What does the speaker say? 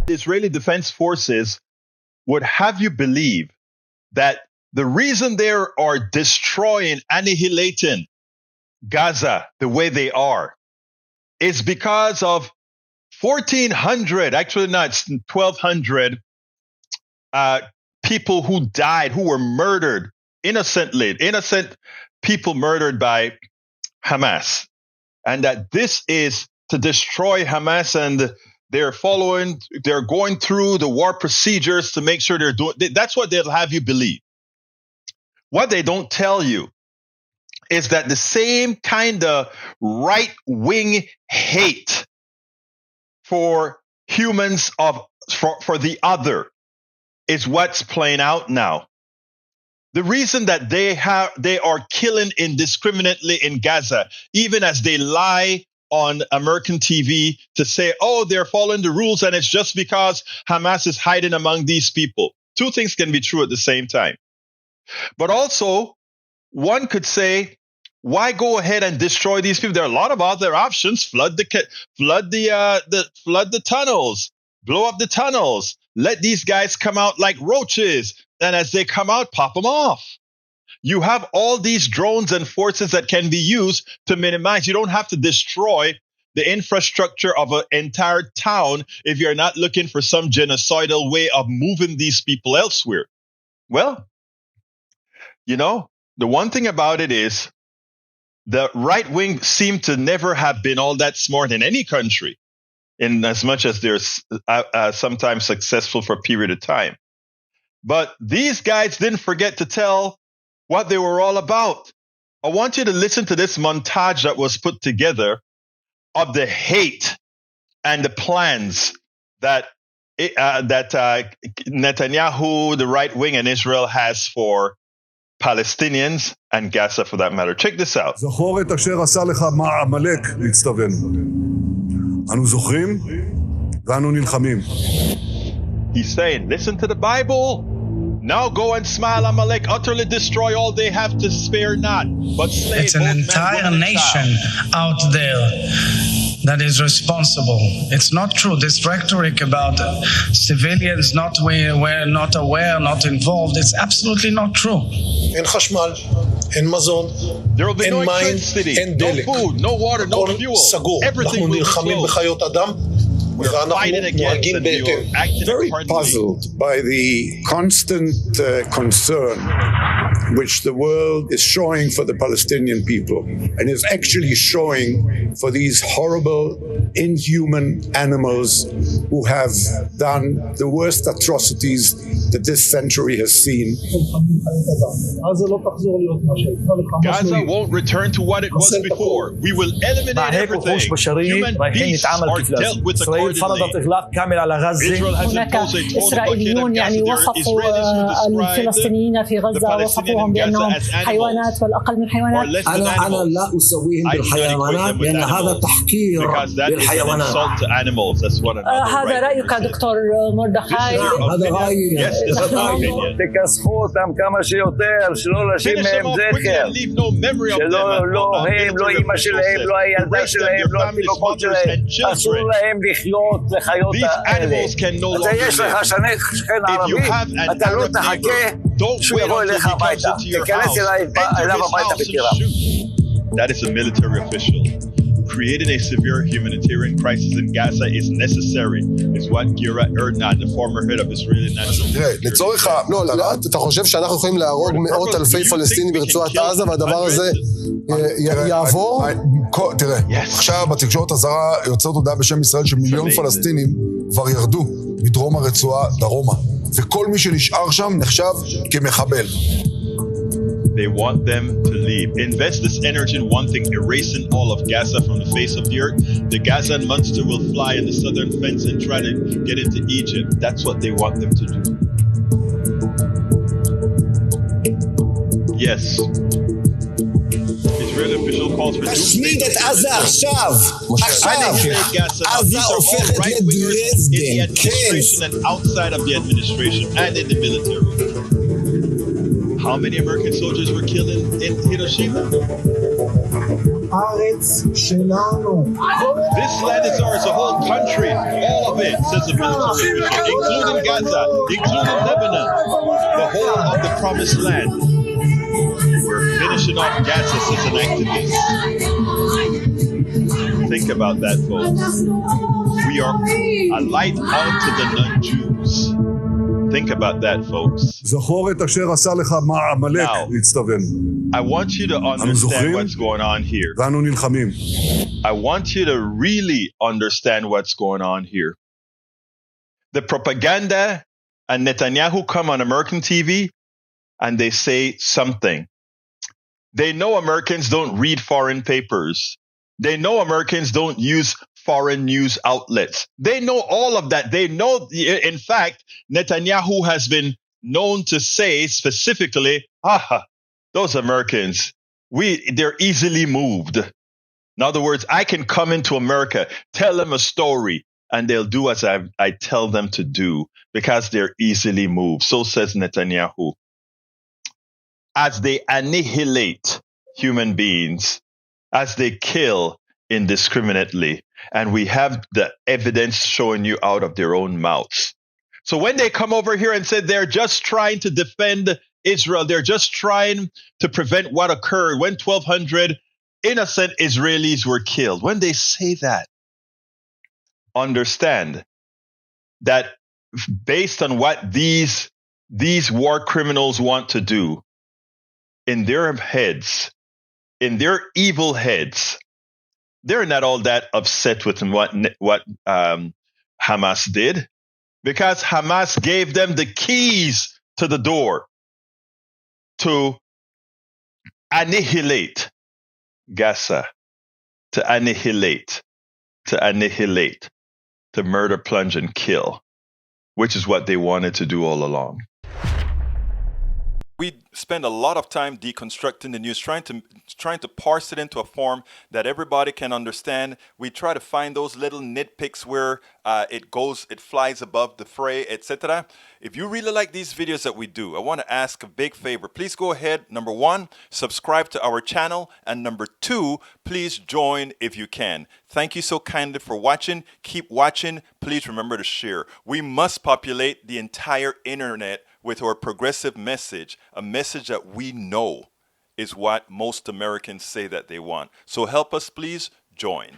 Israeli Defense Forces would have you believe that the reason they are destroying, annihilating Gaza the way they are is because of 1,400, actually not, it's 1,200 people who died, who were murdered innocent people murdered by Hamas. And that this is to destroy Hamas, and they're going through the war procedures to make sure they're doing, that's what they'll have you believe. What they don't tell you is that the same kind of right-wing hate for humans for the other is what's playing out now. The reason that they are killing indiscriminately in Gaza, even as they lie on American TV to say, oh, they're following the rules and it's just because Hamas is hiding among these people. Two things can be true at the same time. But also, one could say, why go ahead and destroy these people? There are a lot of other options. Flood the tunnels, blow up the tunnels, let these guys come out like roaches. And as they come out, pop them off. You have all these drones and forces that can be used to minimize. You don't have to destroy the infrastructure of an entire town if you're not looking for some genocidal way of moving these people elsewhere. Well, you know, the one thing about it is the right wing seem to never have been all that smart in any country, in as much as they're sometimes successful for a period of time. But these guys didn't forget to tell what they were all about. I want you to listen to this montage that was put together of the hate and the plans that Netanyahu, the right wing, and Israel has for Palestinians and Gaza for that matter. Check this out. זכור את אשר עשה לך עמלק להצטוון. אנו זוכרים ואנו נלחמים. He's saying, listen to the Bible. Now go and smile, Amalek, utterly destroy all they have to spare not. But slay it's an entire nation out there that is responsible. It's not true. This rhetoric about civilians not aware, not involved, it's absolutely not true. אין חשמל, אין מזון, אין מים, אין דלק. No food, no water, no fuel. סגור. אנחנו נלחמים בחיות אדם. Very puzzled by the constant concern which the world is showing for the Palestinian people and is actually showing for these horrible, inhuman animals who have done the worst atrocities that this century has seen. Gaza won't return to what it was before. We will eliminate everything. Human beings are dealt with accordingly. هناك إسرائيليون يعني وصفوا الفلسطينيين في غزة وصفوهم بأنهم حيوانات والأقل من حيوانات. أنا لا أسويهم بالحيوانات لأن هذا تحقير للحيوانات. هذا رأيك دكتور مردخاي؟ هذا رأيي. תכסחו אותם כמה שיותר, שלא לשים מהם זכר, שלא הם, לא אמא שלהם, לא הילדה שלהם, לא התינוקות שלהם, אסור להם לחיות לחיות האלה. אתה יש לך שכן ערבי, אתה לא תחכה שהוא יבוא אליך הביתה, תיכנס אליו הביתה ותירה. That is a military official. Creating a severe humanitarian crisis in Gaza is necessary, is what Gira Erdnan, the former head of Israeli National Security. לצורך אתה חושב שאנחנו יכולים להרוג מאות אלפי פלסטינים ברצועת עזה והדבר הזה יעבור? תראה, עכשיו בתקשורת הזרה יוצאת הודעה בשם ישראל שמיליון פלסטינים כבר ירדו מדרום הרצועה דרומה, וכל מי שנשאר שם נחשב כמחבל. They want them to leave. Invest this energy in one thing, erasing all of Gaza from the face of the earth. The Gazan monster will fly in the southern fence and try to get into Egypt. That's what they want them to do. Yes. Israeli official calls for תשמיד את עזה עכשיו. עזה הופכת לדרזדן. כן. And outside of the administration and in the military. How many American soldiers were killed in Hiroshima? This land is ours, a whole country. All of it, says the military official, including Gaza, including Lebanon, the whole of the promised land. We're finishing off Gaza, says an activist. Think about that, folks. We are a light unto the non-Jews. Think about that, folks. Now, I want you to understand what's going on here. I want you to really understand what's going on here. The propaganda and Netanyahu come on American TV and they say something. They know Americans don't read foreign papers. They know Americans don't use foreign news outlets. They know all of that. They know, in fact, Netanyahu has been known to say specifically, those Americans, they're easily moved. In other words, I can come into America, tell them a story, and they'll do as I tell them to do because they're easily moved. So says Netanyahu. As they annihilate human beings, as they kill indiscriminately, and we have the evidence showing you out of their own mouths. So when they come over here and say they're just trying to defend Israel, they're just trying to prevent what occurred when 1,200 innocent Israelis were killed. When they say that, understand that based on what these war criminals want to do, in their heads, in their evil heads, they're not all that upset with what Hamas did, because Hamas gave them the keys to the door to annihilate Gaza, to annihilate, to murder, plunge, and kill, which is what they wanted to do all along. We spend a lot of time deconstructing the news, trying to parse it into a form that everybody can understand. We try to find those little nitpicks where it flies above the fray, etc. If you really like these videos that we do, I want to ask a big favor. Please go ahead, number 1, subscribe to our channel, and number 2, please join if you can. Thank you so kindly for watching. Keep watching. Please remember to share. We must populate the entire internet with our progressive message, a message that we know is what most Americans say that they want. So help us, please join.